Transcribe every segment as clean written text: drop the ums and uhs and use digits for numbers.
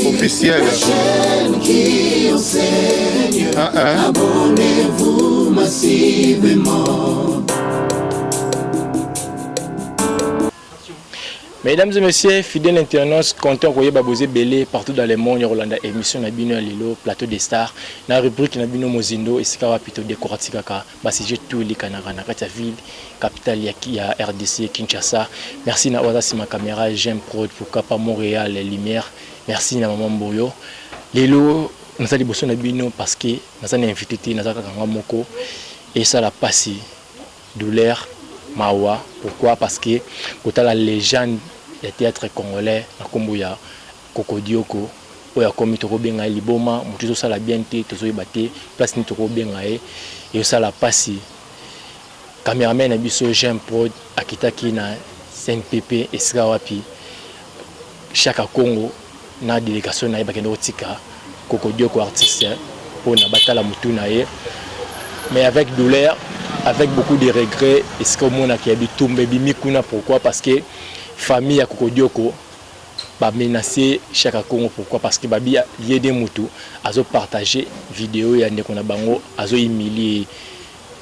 Officiel. Abonnez-vous massivement. Mesdames et messieurs, fidèles internautes, content de vous belé partout dans le monde. Yolanda émission Nabino Lilo, plateau des stars. Na rubrique Nabino Mozindo et Sikawa Pito Dekoratikaka. Basije tous les Kanara na kati ville, capitale ya RDC Kinshasa. Merci na waza si ma caméra j'aime prod pour Kapa Montréal les lumières. Merci na maman Boyo. Lilo nous allons bosser Nabino parce que nous avons invité na zaka moko et ça la passé douleur mawa. Pourquoi? Parce que quand la légende le théâtre congolais na kombuya Kokodioko oya komi to benga liboma mutuzo sala bien te tozo ibate place ni to benga et ça la passi cameraman na biso Jean Prod akitaki na CNPP esika wapi chaque Congo na délégation na bakendo otika Kokodioko artiste pour na batala mutu na ye mais avec douleur, avec beaucoup de regrets. Est-ce que mon a qui habite tout Mikuna? Pourquoi? Parce que famille à Kokodioko va menacer chaque Congo. Pourquoi? Parce que babi y a des moutous azo partager vidéo et ande kona bango azo humilier.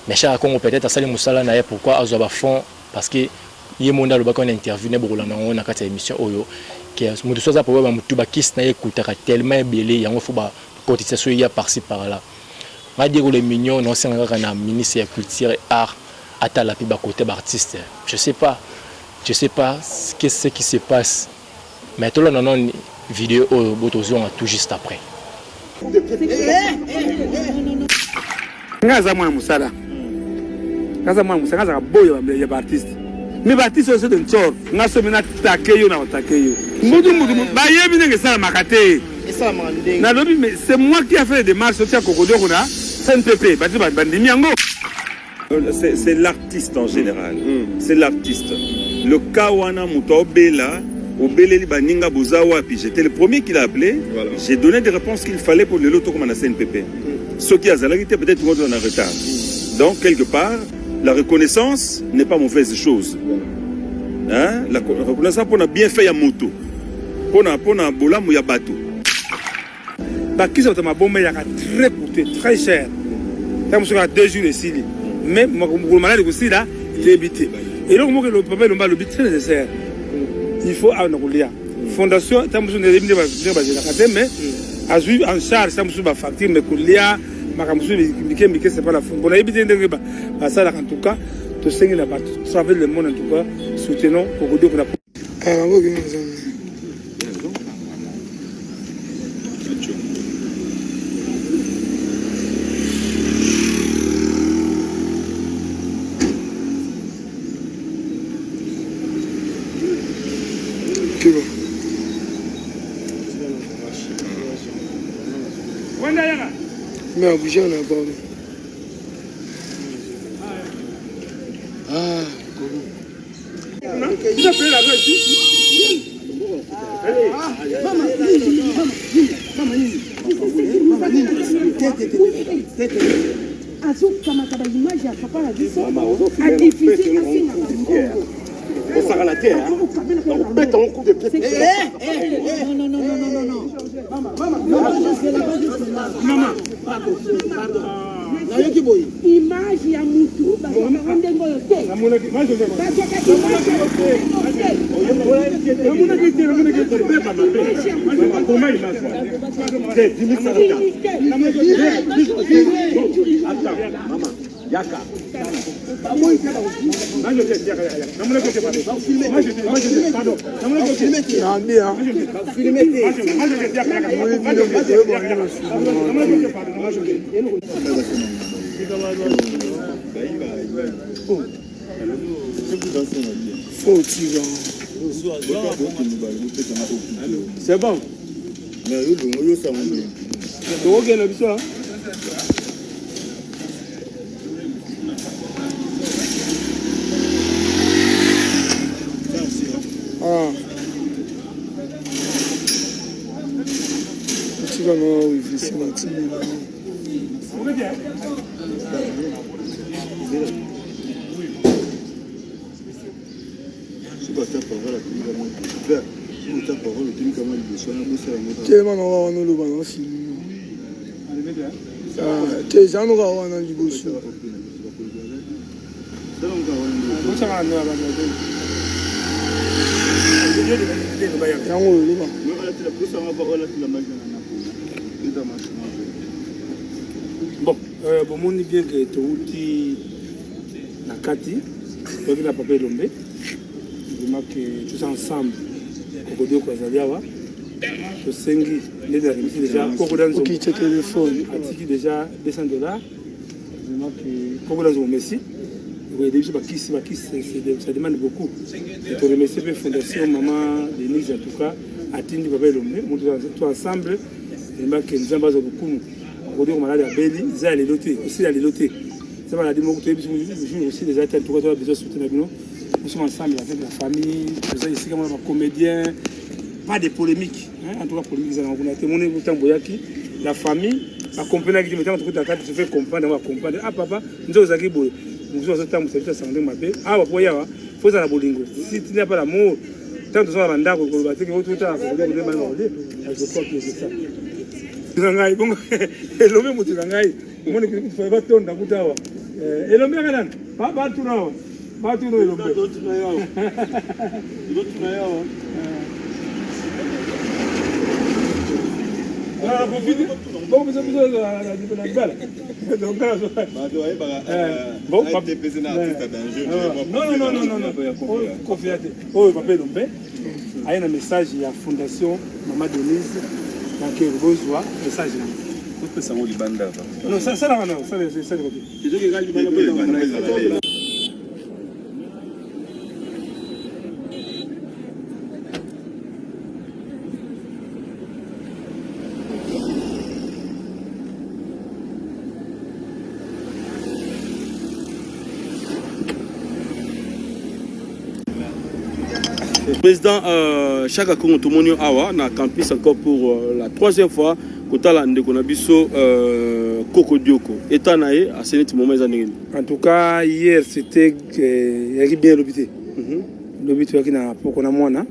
Mais chaque Congo peut-être à sali musala na ye. Pourquoi azo ba fond? Parce que y monda le bakon interview ne boula na on a kata émission oyo que mutu soza pour ba mutu ba kiss na ye kutaka tellement belé yango faut ba cotisation ya par-ci par-là. Je dis que les mignons non c'est un ministre de la culture et art à la piba côté d'artiste. Je sais pas ce qui se passe. Mais tout le monde a une vidéo au tout juste après. Ngaza mwana musala. Ngaza mwana musala ngaza boyo ya artiste. Mais artiste c'est un chor. Ngaso mina takeyo na takeyo. Mudu ba yebi nenge sala makate. C'est moi qui a fait les démarches à Kokodioko na CNPP. C'est l'artiste en général. C'est l'artiste. Le Kawana Moutobela, Obele Baninga Bozawa, puis j'étais le premier qui l'a appelé. Voilà. J'ai donné des réponses qu'il fallait pour le loto comme à la CNPP. Ce qui a zalagité peut-être qu'on est en retard. Donc quelque part, la reconnaissance n'est pas mauvaise chose. Hein? La reconnaissance pour bien fait à moto. Pour na bola mouya bateau. Qui sont ma bombe très coûteux, très cher. Ça me 2 jours ici. Mais mon malade aussi là, il est habité. Et donc moi le papa le but très nécessaire. Il faut à Nagolia. Fondation, ça me sonne mais à jouer en charge, ça me sonne facture mais Koulia, ma camusou c'est pas la fond. Bon, habité de ça en tout cas, tout ce qui est là-bas, travailler le monde en tout cas, soutenons pour dire qu'on a. Mais obligé on a encore. Ah, on s'arrête la terre, on pète un coup de pied. Maman, image ya mutu c'est bon. Je Tellement on va nous le film. T'es jamais on a du boss. Bon, on dit bien que Touti Nakati, donc il n'a pas payé l'ombre. Vraiment que tous ensemble, Kokodio Kwazaliawa, le Sengi, les derniers déjà, Kokodanzo, qui téléphone, a déjà $200. Vraiment que Kokodanzo Messi. Oui, déjà, ça demande beaucoup. Je te remercie pour la fondation Maman Denise, en tout cas, à Tindi Babel Lombe, tout ensemble, vraiment que nous avons beaucoup. Aujourd'hui, on a la belle, ils ont les lotés, aussi les lotés. Ça va la démocratie, aussi les athlètes, tout cas, besoin de soutenir nous. Nous sommes ensemble avec la famille, nous sommes ici comme un comédien, pas de polémique. En tout cas, polémique, on a témoigné pour Tamboyaki, la famille, la compagnie qui mettait en tout cas, se fait comprendre, on va comprendre. Ah, papa, nous sommes aux Boy. Nous sommes en train de santé ma paix. Ah, il faut ça la bolingo. Si tu n'as pas l'amour, tant que ça va rendre, on va te dire que tout le temps, je crois que c'est ça. Tirangai, bon, l'homme est Tirangai. Moi, il ne faut pas tourner dans Boutawa. Et l'homme est là, pas tout là. Pas tout là, l'homme. Bon, mais il y a un message à la Fondation Maman Denise, qui est besoin message. Non, ça, Président Chaka Kongo Tomonio Awa na campus encore pour la troisième fois kotala ndeko na biso Koko Dioko état naé à ce moment en tout cas hier c'était yaki bien l'obité l'obité yaki na poko na mwana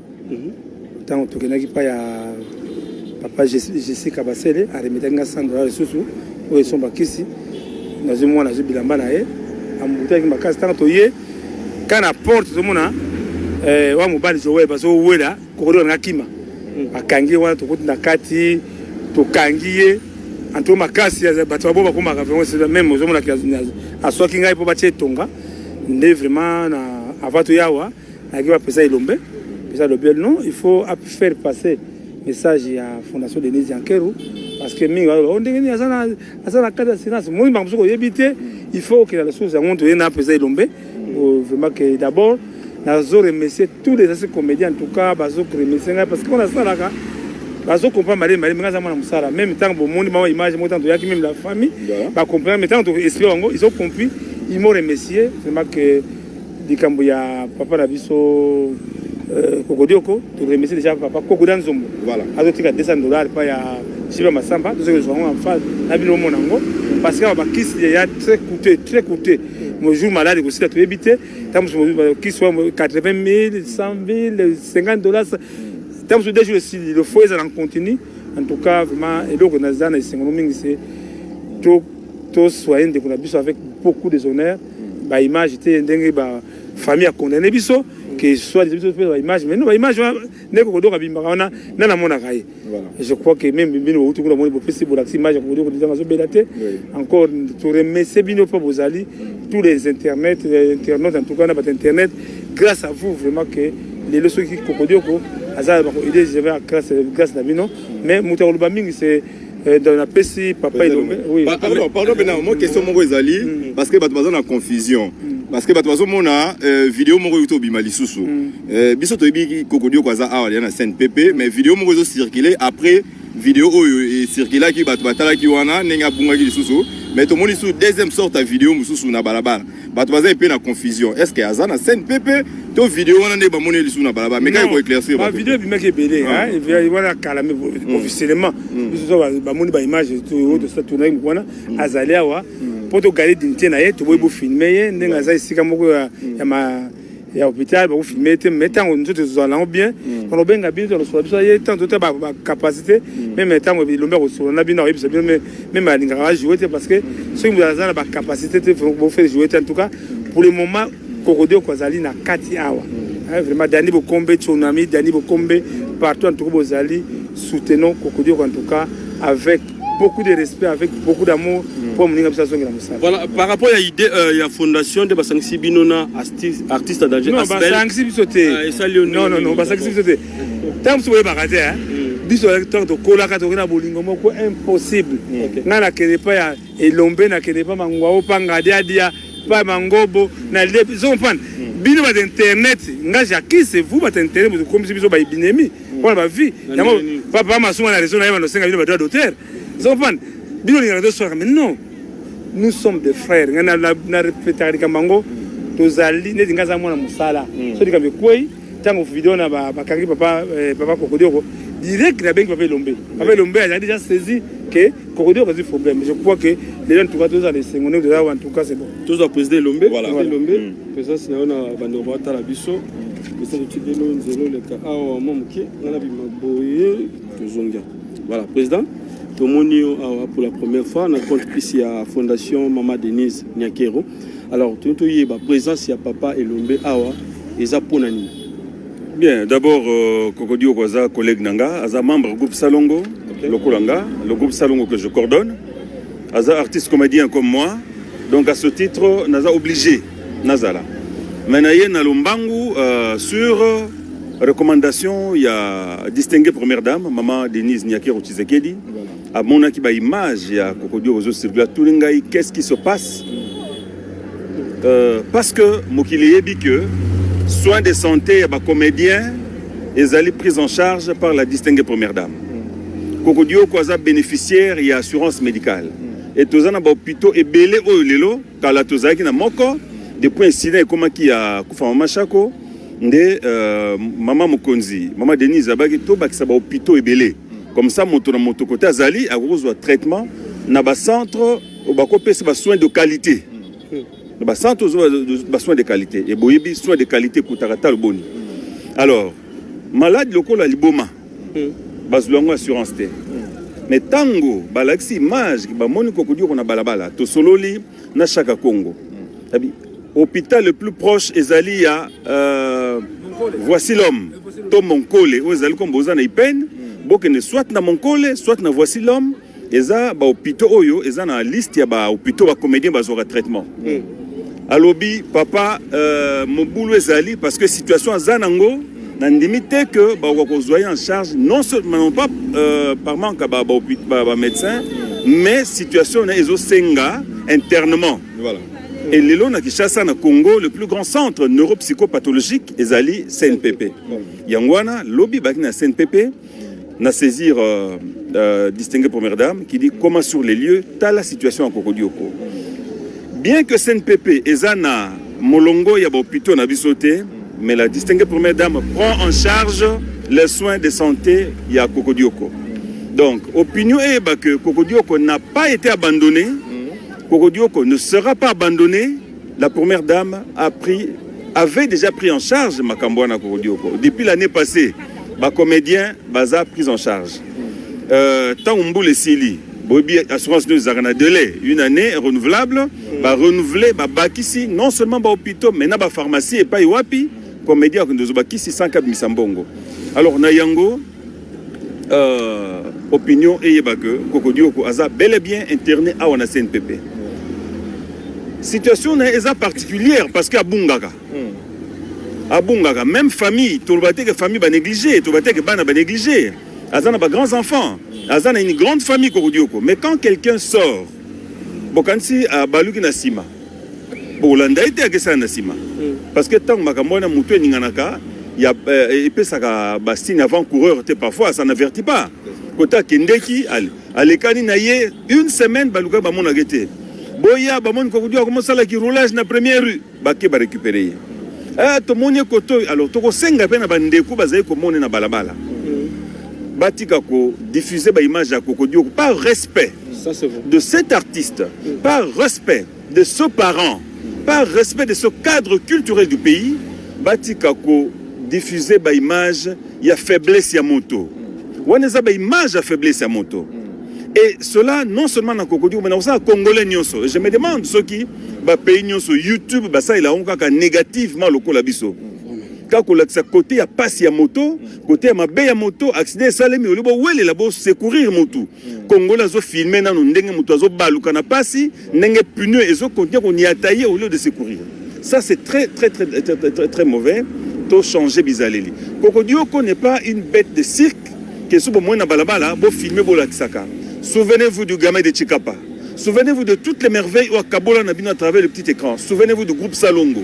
tant to kenaki pa ya papa Jessica Basele a remettre nga $100 susu o somba kisi na zo mwana zo bilamba na ye amutaki makasi tant to ye kana porte zo mona wa mobali jowe bazo wela kokoro na kima akangi wana tokoti na kati tokangiye anto makasi ya bato babo bakoma ka vraiment même ozo mona aswaki ngai po batie tonga nde vraiment na avato yawa akiwa pesa ilombe pesa le bien non il faut faire passer message à Fondation Denise Yankeru parce que mingi on ndenge azana kada silence moi mbamuso yebite il faut que la ressource ya monto yena pesa ilombe vraiment que d'abord nous remercier tous les anciens comédiens, en tout cas, remercier parce qu'on a ça là, bazo comprendre même temps que monde maman image moi tant même la famille ba comprendre mais tant esprit ils ont compris ils m'ont remercié vraiment que di kambuya papa na biso Kokodioko to remercier déjà papa Kokodanzombo voilà azotika $200 pa ya Shiba Masamba tout ce que en face na bino monango parce que ba kiss ya très coûteux mon jour malade aussi tu éviter tant qui soit 80 000 100 000 $50 tant que déjà le faut en continu en tout cas vraiment et donc on a zana c'est tout soin de qu'on a biso avec beaucoup de honneur ba image était ndenge ba famille a condamné biso que soit des images mais non ba image ne ko doka bimba ona na mona kai je crois que même bino utu kuna moni possible la image ko doka dans zo belate encore to remercier bino pour vos alliés tous les internautes en tout cas na ba internet grâce à vous vraiment que les leçons qui Kokodioko azala ba ko aider je vais grâce à bino mais muta ba mingi c'est dans la PC papa oui pardon ben moi question mon ezali parce que bato bazana na confusion parce que bato bazomona vidéo moko yoto bima lisusu biso to yebi Kokodioko aza awa na scène PP mais vidéo moko zo circuler après vidéo oyo et circuler ki bato batala ki wana nenga bunga ki lisusu mais to moni sous deuxième sorte à vidéo mususu na balabala bato baza pe na confusion est-ce que aza na scène PP to vidéo wana ne ba moni lisusu na balabala mais quand il faut éclaircir ba vidéo bima ke belé hein il va calamé officiellement biso ba moni ba image to ça tourner mwana azali awa poto garder dignité na ye to boy bo filmer ye ndenga za isika moko ya ya hôpital ba filmer te mettant on nous tous allons bien on benga bien on soit ça y est tant de ba capacité même temps on lombe on a bien on est bien même alinga jouer parce que ceux qui vous avez ba capacité te faut faire jouer en tout cas pour le moment Kokodio Kozali na kati awa vraiment Dani Bokombe Tsunami Dani Bokombe partout en tout cas Bozali soutenons Kokodio en tout cas avec beaucoup de respect, avec beaucoup d'amour pour mon organisation. Voilà, par rapport à l'idée, il y a fondation de Basangi Binona, artiste d'Alger. Non, Basangi Bisoté. Non, Basangi Bisoté. Tant que vous voyez Baraté, Bisoté, tant que Kola Katorina Bolingo, impossible. Nana Kenepa, et Lombe, na Kenepa, Mangwao, Pangadia, Dia, pas Mangobo, na Lebison Pan. Bino d'internet, ngaja qui c'est vous, votre internet, comme si vous avez binemi. Pour la vie, papa m'a souvent la raison, il y a un droit d'auteur. Mais non, nous sommes des frères. Nous avons répété avec Kamango, nous allons nous dire que nous sommes Moussala. Ce qui est quoi? Tant que vidéo na papa Kokodio direct na bengi papa Lombe. Papa Lombe a déjà saisi que Kokodio a des problèmes. Je crois que les gens tous les secondaires de en tout cas c'est bon. Tous les président Lombe, voilà. Lombe, président Sinaona Bandoro Talabiso, président Tibelo Nzelo le ka awa momuke, ngana bimaboye tozongia. Voilà, président. Pour la première fois, on a compte ici à la Fondation Maman Denise Nyakero. Alors, tout le monde est présent, il y a papa et Lombe Awa et Zaponani. Bien, d'abord, Kokodio Kwaza, collègue Nanga, Aza membre du groupe Salongo, le groupe Salongo que je coordonne. Aza artiste comédien comme moi. Donc, à ce titre, Naza obligé, Nazala. Maintenant, il y a Lombangu sur recommandation, il y a distingué première dame, Maman Denise Nyakero Tshisekedi. À mon avis, l'image, il y a Kokodio Ozo Circula Toulingaï, qu'est-ce qui se passe? Parce que, Mokili dit que soins de santé, il y a des comédiens, ils allaient pris en charge par la distinguée première dame. Kokodio Kwaza bénéficiaire, il y a assurance médicale. Et tous les hôpitaux et belé au lelo, car la Tozaki na moko, depuis incident comme qui a Koufama Machako, de Maman Mokonzi, Maman Denise Abagi, tout baki sa ba hôpitaux et belé. Comme ça, mon côté Azali a un traitement dans le centre où on a soins de qualité. Dans le centre où on a soins de qualité. Et boyebi soins de qualité Koutarata le boni. Alors, malade local à Liboma, bazoulango assurance té. Mais tango, balaxi image, bamoni kokodio qu'on a balabala, to sololi na chaka Congo. Hôpital le plus proche Ezali à Voici l'homme, Tom Monkole, où Ezali comme Bozana Ipen. Soit na Monkole, soit na Voici l'homme, et ça, hôpitaux oyo, et ça na liste ya ba hôpitaux ba comédiens bazora traitement. Alobi papa moboulou ezali parce que situation zanango na limité que ba ko en charge non seulement pas par manque ba médecin, mais situation na ezo senga internement. Voilà. Et lelo na Kinshasa na Congo, le plus grand centre neuropsychopathologique ezali CNPP. Yangwana lobi ba na CNPP na saisir distingué première dame qui dit comment sur les lieux t'as la situation à Kokodioko. Bien que CNPP ezana molongo ya hôpital na bisoté, mais la distinguée première dame prend en charge les soins de santé ya Kokodioko. Donc opinion est que Kokodioko n'a pas été abandonné. Kokodioko ne sera pas abandonné. La première dame avait déjà pris en charge Makambouana Kokodioko depuis l'année passée. Les comédiens baza pris en charge. Tant on boule sili, bobi assurance de zarana délai, une année renouvelable, ba renouveler ba bakisi non seulement ba hôpital mais na ba pharmacie et pas iwapi comédien que nous bakisi 104 misambongo. Alors na yango opinion et ba que Kokodioko aza bel et bien interné à la CNPP. Situation est particulière parce qu'à Bungaka. Abungaka, même famille, tout le que famille va négliger, tout le que bana va négliger. Azana ba grands enfants, Azana une grande famille Kokodioko. Mais quand quelqu'un sort, bokansi a baluki na sima. Bolanda été agesa na sima. Parce que tant makamona mutu ninganaka, il y a epé saka bastine avant coureur te parfois ça n'avertit pas. Kota kendeki alekani na ye une semaine baluka ba mona gete. Boya ba mon Kokodioko comment ça la qui roulage na première rue, ba ke ba récupérer. To moni koto alors to ko senga pe na bandeko bazai ko moni na balabala. Batika ko diffuser ba image ya Kokodioko par respect de cet artiste, par respect de ce parent, par respect de ce cadre culturel du pays, batika ko diffuser ba image ya faiblesse ya moto. Wana za ba image ya faiblesse ya moto. Et cela non seulement dans Cocody mais aussi en congolais nyonso. Je me demande ceux qui ba pays nyonso YouTube ba ça il a onka négativement lokola biso. Kako la côté ya passe ya moto, côté ya mabe ya moto, accident salemi olibo wele la bo secourir moto. Congolais zo filmer na ndenge moto zo baluka na passe, ndenge pneu ezo continuer qu'on y attailler au lieu de secourir. Ça c'est très mauvais. Tout changer bizaleli. Cocody n'est pas une bête de cirque qui est sous bon na balabala, bo filmer bo la kisaka. Souvenez-vous du gamin de Chikapa. Souvenez-vous de toutes les merveilles au Kabola Nabino à travers le petit écran. Souvenez-vous du groupe Salongo.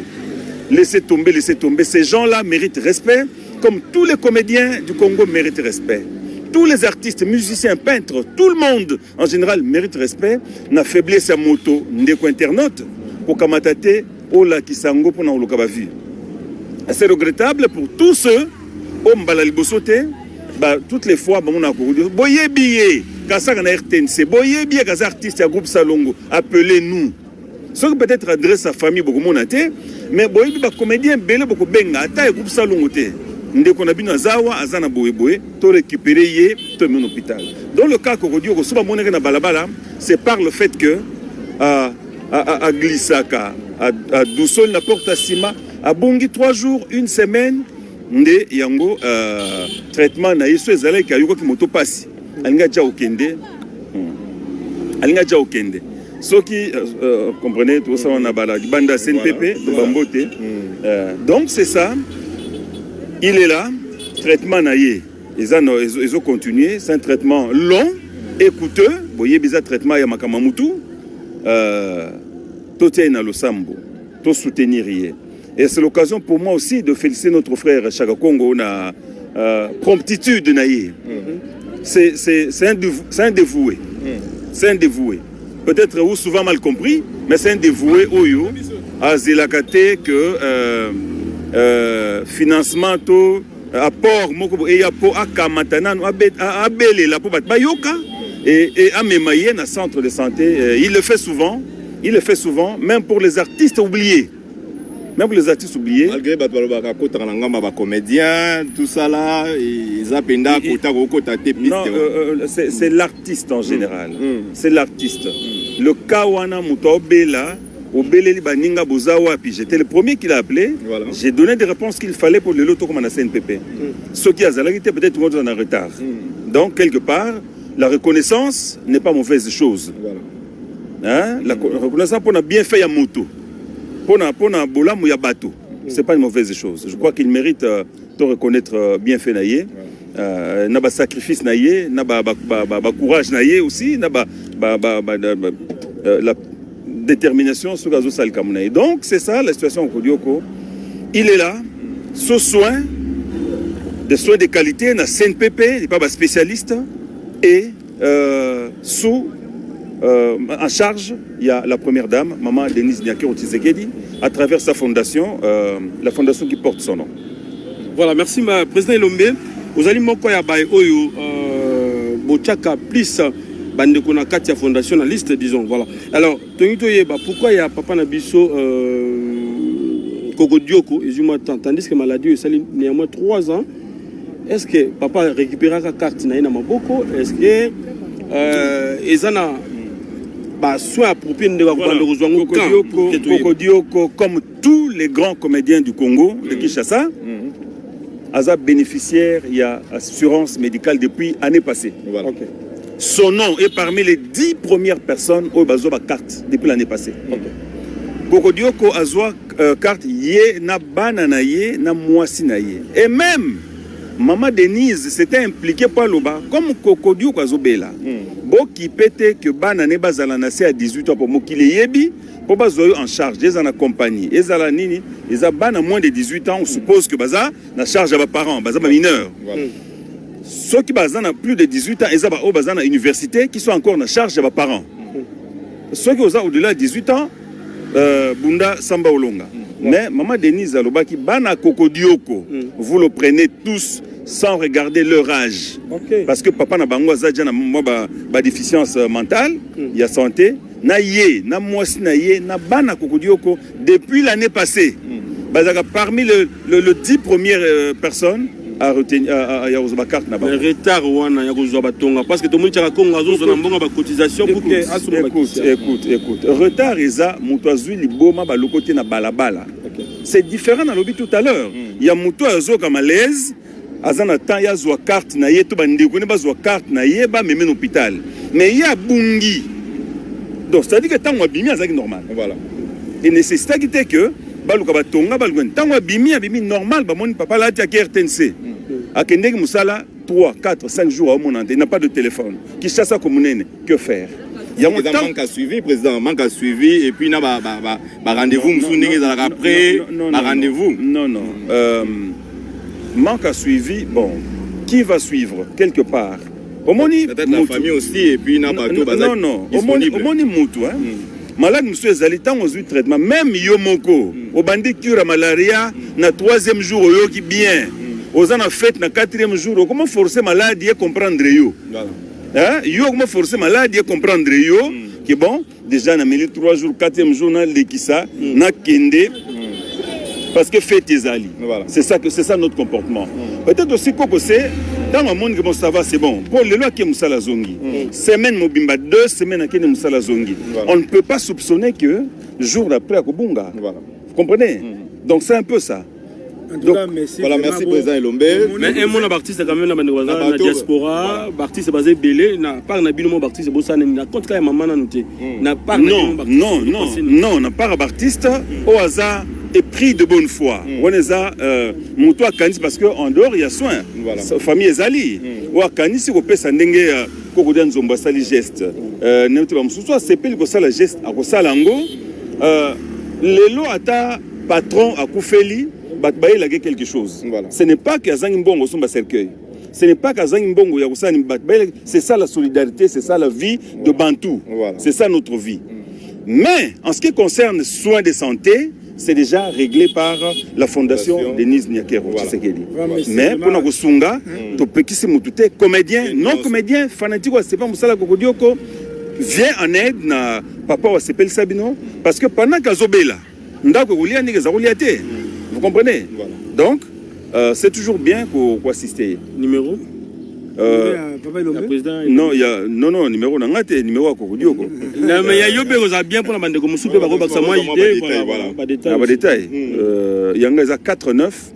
Laissez tomber, laissez tomber. Ces gens-là méritent respect, comme tous les comédiens du Congo méritent respect. Tous les artistes, musiciens, peintres, tout le monde en général mérite respect. N'a faiblesse à moto, ndeko internaute, pour kamatate, ola kisango pour na vu. C'est regrettable pour tous ceux, au Mbalalibosote, toutes les fois, on a boye billet, quand ça na RTNC, boye billet, quand artistes à groupe Salongo, appelez-nous. Ceux qui peut-être adressent sa famille beaucoup mon athée, mais boye billet, comédien belé beaucoup benga, attaque groupe Salongo té. Ndé qu'on a bien à Zawa, à Zana boye boye, to récupérer yé, to mon hôpital. Dans le cas Cocody, au soba monnaie na balabala, c'est par le fait que à Glissaka, à Doussol, la porte à Sima, à Bongi 3 jours, 1 semaine. Ndé yango traitement na yeso ezala ki ayuko ki moto pasi alinga ja okende ce qui comprenez tout ça on a bala banda CNPP de Bambote donc c'est ça il est là traitement na ye ils ont continué c'est un traitement long et coûteux boye biza traitement ya makamamutu toté na losambo to soutenir ye. Et c'est l'occasion pour moi aussi de féliciter notre frère Chaka Congo na promptitude naïe. C'est un dévoué. C'est un dévoué. Peut-être ou souvent mal compris, mais c'est un dévoué oyo à Zélakate que financement to apport moko et apport akamatana abele la po bayoka et amemaye na centre de santé. Il le fait souvent, même pour les artistes oubliés. Même pour les artistes oubliés. Malgré les comédiens, tout ça là, ils appellent non, c'est l'artiste en général. C'est l'artiste. Le Kawana Moutobela, Obele Baninga Bozawa, puis j'étais le premier qui l'a appelé. Voilà. J'ai donné des réponses qu'il fallait pour le loto comme on a CNPP. Ce qui a été peut-être en retard. Donc, quelque part, la reconnaissance n'est pas mauvaise chose. Voilà. Hein? La reconnaissance pour bien fait à moto. C'est pas une mauvaise chose. Je crois qu'il mérite de reconnaître bien fait naïe. N'a pas sacrifice naïe, n'a pas courage naïe aussi, n'a pas la détermination sur Gazo Salkamonaï. Donc c'est ça la situation au Kodioko. Il est là, sous soin, des soins de qualité, na CNPP, il n'est pas spécialiste, et sous en charge, il y a la première dame, maman Denise Nyakero Tshisekedi, à travers sa fondation, la fondation qui porte son nom. Voilà, merci, Président Elombe. Vous allez m'envoyer à Oyo, Bochaka, plus Bandekona Katia Fondation, la liste, disons. Voilà. Alors, pourquoi il y a Papa Nabiso Cocody, tandis que maladie est néanmoins 3 ans, est-ce que Papa récupérera sa carte Naïna Maboko? Est-ce que Ezana soin approprié de Cocody, comme tous les grands comédiens du Congo, de Kinshasa, a bénéficiaire, il y a assurance médicale depuis l'année passée. Voilà. Okay. Son nom est parmi les 10 premières personnes au Bazoba carte depuis l'année passée. Cocody a carte yé na banana yé na moisi na yé. Et même Maman Denise s'était impliquée par l'Oba, comme Cocody a zobela. Bon qui pétait que banane bazala nasi à 18 ans pour mokile yebi pour bazoyo en charge des en accompagné. Et zala nini, les abana moins de 18 ans, on suppose que baza na charge à parents, baza mineurs. Ceux qui bazan a plus de 18 ans, ils ont bazan à université qui sont encore en charge à parents. Ceux qui ont au-delà de 18 ans, Bunda Samba Olonga. Mais Maman Denise Alobaki, Bana Cocody, vous le prenez tous sans regarder leur âge. Parce que papa n'a pas déficience mentale, il y a santé. Na yé, na moisi na yé, na bana Cocody depuis l'année passée. parmi le 10 premières personnes à retenir à Yaouza carte na ba. Le retard wana ya kozwa batonga parce que tout le monde tshaka konga zo na mbonga ba cotisation pour que asuma ba. Écoute. Retard eza muto azui liboma ba lokote na balabala. C'est différent dans l'objet tout à l'heure. Il y a muto azo ka malaise azana temps ya zwa carte na ye to bandeko ne ba zwa carte na ye ba meme l'hôpital. Mais il y a bungi. Donc ça dit que tant wa bimi azaki normal. Voilà. Et nécessité qui était que baluka batonga balugwen tant wa bimi normal ba moni papa la tia RTNC. Akende ki musala 3 4 5 jours au monde, il n'a pas de téléphone. Qui chasse à communene, que faire? Il y a un manque à suivi, président, manque à suivi, et puis il y a un rendez-vous, après, un rendez-vous. Non. Manque à suivi, bon, qui va suivre quelque part? Peut-être la famille aussi, et puis il y a un non, au moni moutou, hein. Malade, monsieur Zali, tant aux traitements, même Yomoko, au bandit cure à malaria, na 3e jour, au qui bien. Aux en fait, na 4e jour, comment forcer malade à comprendre yo? Hein? Yo, comment forcer malade à comprendre yo? Qui bon, déjà, na 3 jours, 4e jour, na l'ékissa, na kende, parce que fait tes alliés. Voilà. C'est ça notre comportement. Peut-être aussi que c'est, dans le monde, bon, ça va, c'est bon. Pour les lois qui sont Moussala Zongi, semaine Mobimba, 2 semaines à Moussala Zongi, on ne peut pas soupçonner que jour d'après à Kobunga. Voilà. Vous comprenez? Donc c'est un peu ça. En tout cas, merci. Voilà, merci président Elombe. Mais un mon artiste quand même na diaspora, artiste basé belé, na pas na bino mon artiste bossa na compte quand maman na noté. Na pas non, na pas artiste au hasard et pris de bonne foi. On est à Moutou à Canis parce qu'en dehors il y a soin. Voilà. Sa famille est ali. Ou à Canis si on peut s'endengue Kokodan Zomba sali geste. N'importe quoi. Soit c'est pile que ça le geste à Kosalango. Les lots à ta patron à Koufeli. Il a quelque chose. Voilà. Ce n'est pas qu'Azang Mbongo sont cercueil. Ce n'est pas qu'Azang Mbongo Yaoussani Batbaï. C'est ça la solidarité, c'est ça la vie de Bantou. Voilà. C'est ça notre vie. Mais en ce qui concerne soins de santé, c'est déjà réglé par la fondation Denise Nyakero. Voilà. Mais pour nous Sunga, comédien, non comédien, fanatique, c'est pas Moussala Kokodioko, vient en aide na papa wa Sepel Sabino parce que pendant qu'Azobela, ndako kulia ni zarouliate. Vous comprenez? Voilà. Donc, c'est toujours bien qu'on assister. Numéro Papa président. Non, il y a numéro n'angate numéro à Kokodioko. Non, mais il y a yobé aux bien pour la bande comme soupe ba ko moi idée voilà. Pas détail. Il y a un 49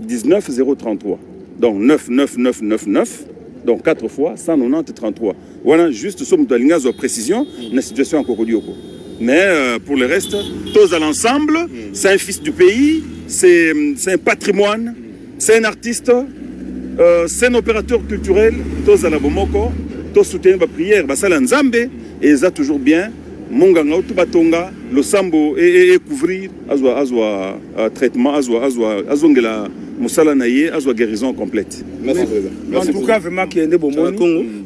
19 033. Donc 99999. Donc 4 fois 190 33. Voilà juste somme de lingas de précision la situation à Kokodioko. Mais pour le reste, tous à l'ensemble, c'est un fils du pays, c'est un patrimoine, c'est un artiste, c'est un opérateur culturel, tous à la Bomoko, tous soutenir ma prière, ça la Nzambe, et ça toujours bien, Monganga, Tubatonga, le Sambo, et couvrir, azwa traitement, azongela Moussala Naye, azwa guérison complète. Merci. En tout cas, vraiment, qu'il y a des bons mots.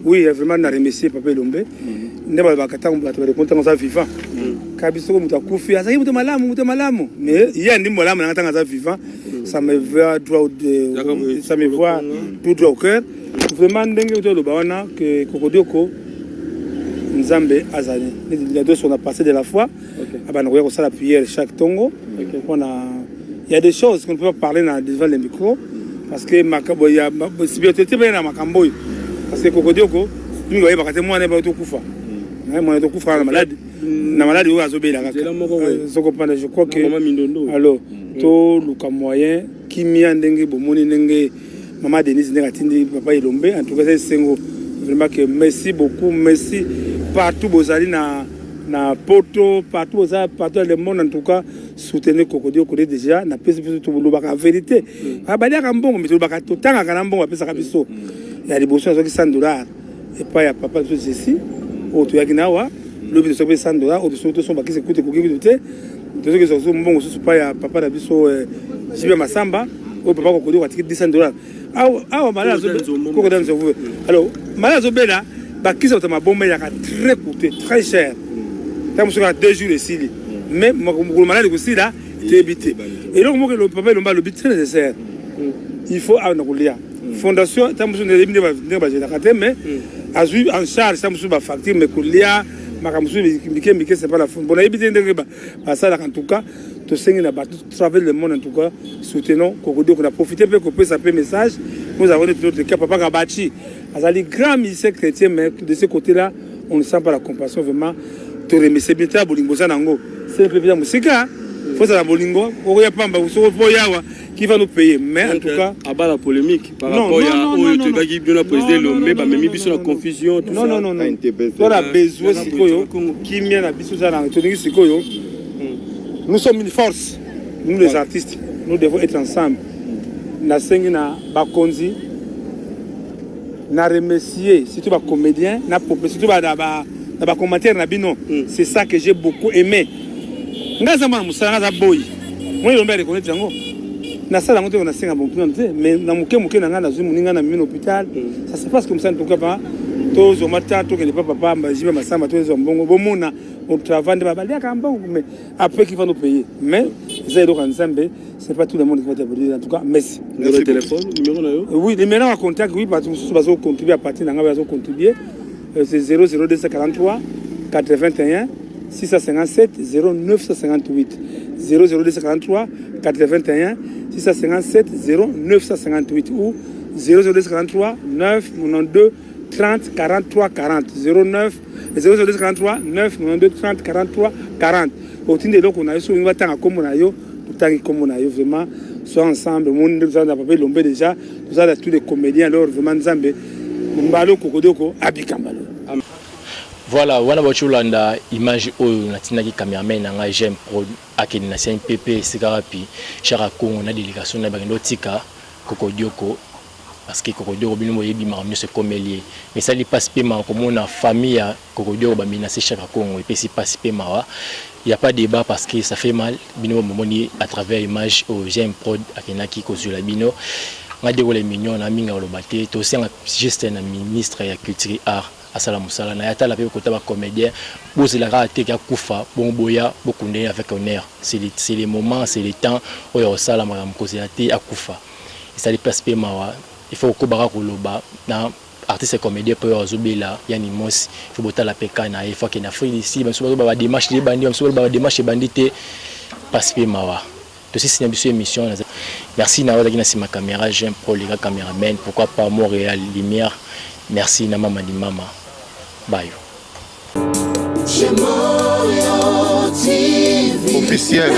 Oui, vraiment, on a remercié Papa Elombe. Ne ba bakata mbato ba konta ngoza vivant kabiso mutakufi asa mutu malamu mais il y a ndi malamu na tanga za vivant ça me voit droit ça me voit tout droit au cœur vraiment ndenge to lo bawana que Kokodioko Nzambe azali les deux on a passé de la foi abana ko sala prière chaque tongo on a il y a des choses qu'on ne peut pas parler devant les micros parce que makabo ya spiritualité na makambo parce que Kokodioko nous voyons bakate moi na ba to kufa moi, je suis malade. La maladie est azobé là. Je crois que alors tout le moyen qui m'y a dengue bomoni dengue maman Denise Negatindi papa Elombe en tout cas c'est singo vraiment que merci beaucoup merci partout bozali na poto partout partout le monde en tout cas soutenir Kokodioko déjà na pesi tout le baka vérité abali ka mbongo mais tout baka to tanga kana mbongo pesa ka biso il y a des bourses qui $100 et pas ya papa tout ceci auto yakinawa le but de $100 auto surtout son bakise coûte ko kibi te to que so mbongo so pas ya papa na biso jibe masamba au papa ko kodiko atiki $100 awa malazo ko danzo vous alors malazo bela bakise auto mabombe ya très coûté très cher tam sur 2 jours ici mais mo malade ko sida débité et donc mo le papa le but très nécessaire il faut avoir kulia fondation tam sur ne ba mais a en charge tam sur ba facture mais kulia c'est pas la faute. Bon, ça, en tout cas, tout travers le monde, en tout cas, soutenons Kokodio, qu'on a profité pour qu'on puisse appeler message. Nous avons notre cas, Papa Gabachi. Les grands ministères chrétiens, mais de ce côté-là, on ne sent pas la compassion vraiment. Tu remercies bien, c'est un peu bien musique. Il faut savoir Bolingo, qui va nous payer. Mais en tout cas. À bas la polémique par rapport à le président Lombe, mais mis sur la confusion. Non. On a besoin qui vient à Bissou. Nous sommes une force. Nous, les artistes, nous devons être ensemble. Na Sengina Bakonzi, na remercier, surtout les comédiens, surtout les commentaires. C'est ça que j'ai beaucoup aimé. Ngazama Moussa Boy. Moi, je vais reconnaître Django. Na sala ngoto na senga bon mais na muke na ngana zumu ninga na mimi hôpital ça se passe comme ça en tout cas pas tozo mata to que papa mbajiba masamba tozo mbongo bomuna on travaille ba balia ka mbongo mais après qui va nous payer mais ça donc ensemble c'est pas tout le monde qui va t'abonner en tout cas merci le téléphone numéro na yo oui numéro à contact oui parce que nous va contribuer à partir d'anga va contribuer c'est 00243 81 657 0958 00243 81 657 0958 ou 00243 992 30 43 40 00243 992 30 43 40 au titre de l'eau a sur une bataille comme on a eu comme on a eu vraiment soit ensemble monde nous a pas Lombe déjà nous avons tous les comédiens alors vraiment Nzambe Mbalo Kokodoko Abikambalo. Voilà, wana bachulanda image oyo natinaki cameraman nanga j'aime pro akeni na CNPP sikarapi chara Congo na délégation na bakendo tika Kokodioko parce que Kokodioko bino moyebi makamyo se comelier mais ça li passe paiement comme on a famille ya Kokodioko ba menacer chara Congo et puis si passe paiement il y a pas débat parce que ça fait mal bino momoni à travers image au j'aime pro akenaki kozula bino ngade ko les mignons na minga lobate to senga juste na ministre ya culture et art asala musala na yata la pe kota ba comédien bozela ka te ka kufa bon boya bokunde avec honneur c'est les moments c'est les temps où yo sala ma mkozi ate akufa ça les place pe mawa il faut ko baka koloba na artiste comédien pe yo zobela yani mosi faut bota la peka na il faut que na free ici ben so ba démarche les bandits so ba démarche bandité passe pe mawa to c'est signé sur émission merci na wala kina sima caméra j'aime pro les caméramen pourquoi pas Montréal lumière merci na mama di mama. Bye. Officiel.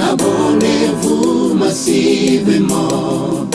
Abonnez-vous massivement.